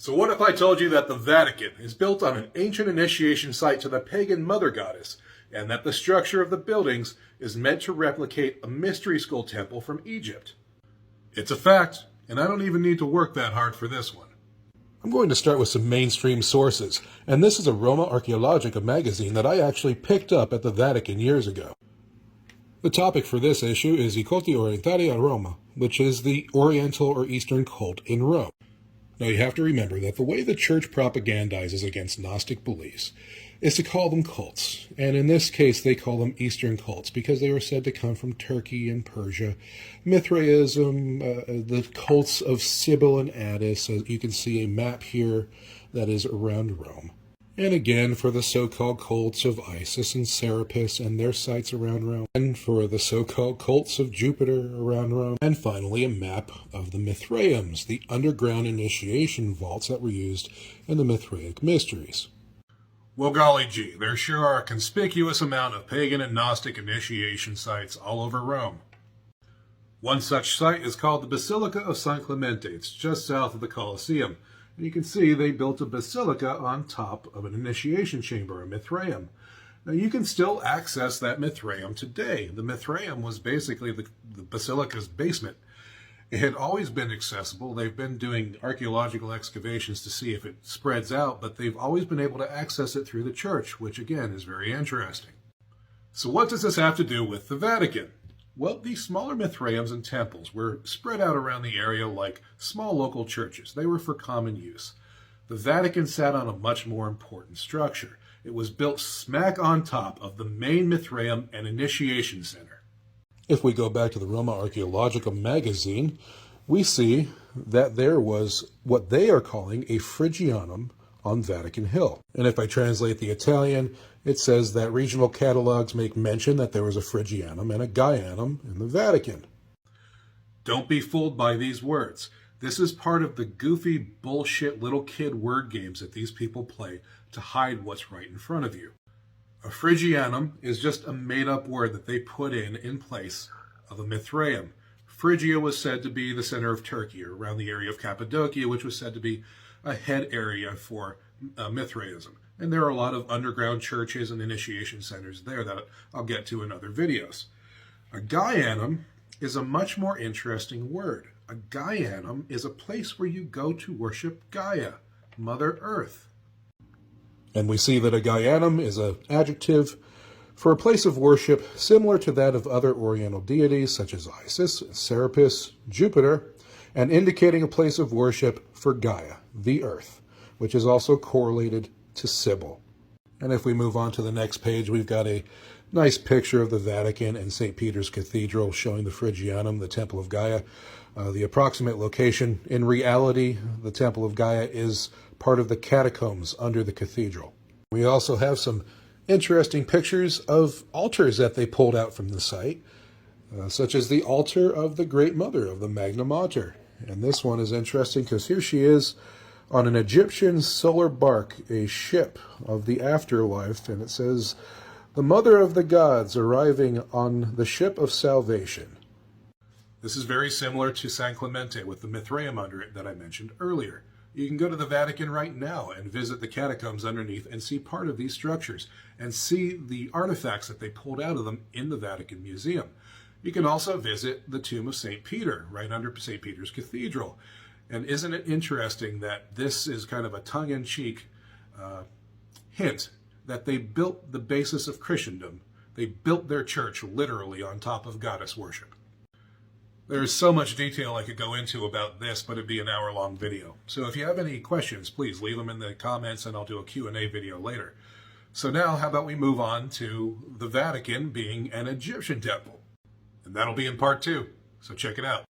So what if I told you that the Vatican is built on an ancient initiation site to the pagan mother goddess, and that the structure of the buildings is meant to replicate a mystery school temple from Egypt? It's a fact, and I don't even need to work that hard for this one. I'm going to start with some mainstream sources, and this is a Roma Archaeologica magazine that I actually picked up at the Vatican years ago. The topic for this issue is I culti orientali a Roma, which is the Oriental or Eastern cult in Rome. Now you have to remember that the way the church propagandizes against Gnostic beliefs is to call them cults, and in this case they call them Eastern cults because they are said to come from Turkey and Persia. Mithraism, the cults of Cybele and Attis, you can see a map here that is around Rome. And again, for the so-called cults of Isis and Serapis and their sites around Rome, and for the so-called cults of Jupiter around Rome, and finally a map of the Mithraeums, the underground initiation vaults that were used in the Mithraic mysteries. Well, golly gee, there sure are a conspicuous amount of pagan and Gnostic initiation sites all over Rome. One such site is called the Basilica of San Clemente. It's just south of the Colosseum. And you can see they built a basilica on top of an initiation chamber, a Mithraeum. Now you can still access that Mithraeum today. The Mithraeum was basically the basilica's basement. It had always been accessible. They've been doing archaeological excavations to see if it spreads out, but they've always been able to access it through the church, which again is very interesting. So what does this have to do with the Vatican? Well, these smaller Mithraeums and temples were spread out around the area like small local churches. They were for common use. The Vatican sat on a much more important structure. It was built smack on top of the main Mithraeum and initiation center. If we go back to the Roma Archaeologica magazine, we see that there was what they are calling a Phrygianum on Vatican Hill. And if I translate the Italian, it says that regional catalogs make mention that there was a Phrygianum and a Gaianum in the Vatican. Don't be fooled by these words. This is part of the goofy bullshit little kid word games that these people play to hide what's right in front of you. A Phrygianum is just a made-up word that they put in place of a Mithraeum. Phrygia was said to be the center of Turkey, or around the area of Cappadocia, which was said to be a head area for Mithraism. And there are a lot of underground churches and initiation centers there that I'll get to in other videos. A Gaianum is a much more interesting word. A Gaianum is a place where you go to worship Gaia, Mother Earth. And we see that a Gaianum is an adjective for a place of worship similar to that of other Oriental deities such as Isis, Serapis, Jupiter, and indicating a place of worship for Gaia, the Earth, which is also correlated to Cybele. And if we move on to the next page, we've got a nice picture of the Vatican and St. Peter's Cathedral showing the Phrygianum, the Temple of Gaia. The approximate location, in reality, the Temple of Gaia is part of the catacombs under the cathedral. We also have some interesting pictures of altars that they pulled out from the site, such as the altar of the Great Mother of the Magna Mater. And this one is interesting because here she is on an Egyptian solar bark, a ship of the afterlife, and it says, "The Mother of the Gods arriving on the ship of salvation." This is very similar to San Clemente with the Mithraeum under it that I mentioned earlier. You can go to the Vatican right now and visit the catacombs underneath and see part of these structures and see the artifacts that they pulled out of them in the Vatican Museum. You can also visit the tomb of St. Peter right under St. Peter's Cathedral. And isn't it interesting that this is kind of a tongue-in-cheek hint that they built the basis of Christendom. They built their church literally on top of goddess worship. There's so much detail I could go into about this, but it'd be an hour-long video. So if you have any questions, please leave them in the comments and I'll do a Q&A video later. So now, how about we move on to the Vatican being an Egyptian temple? And that'll be in part 2, so check it out.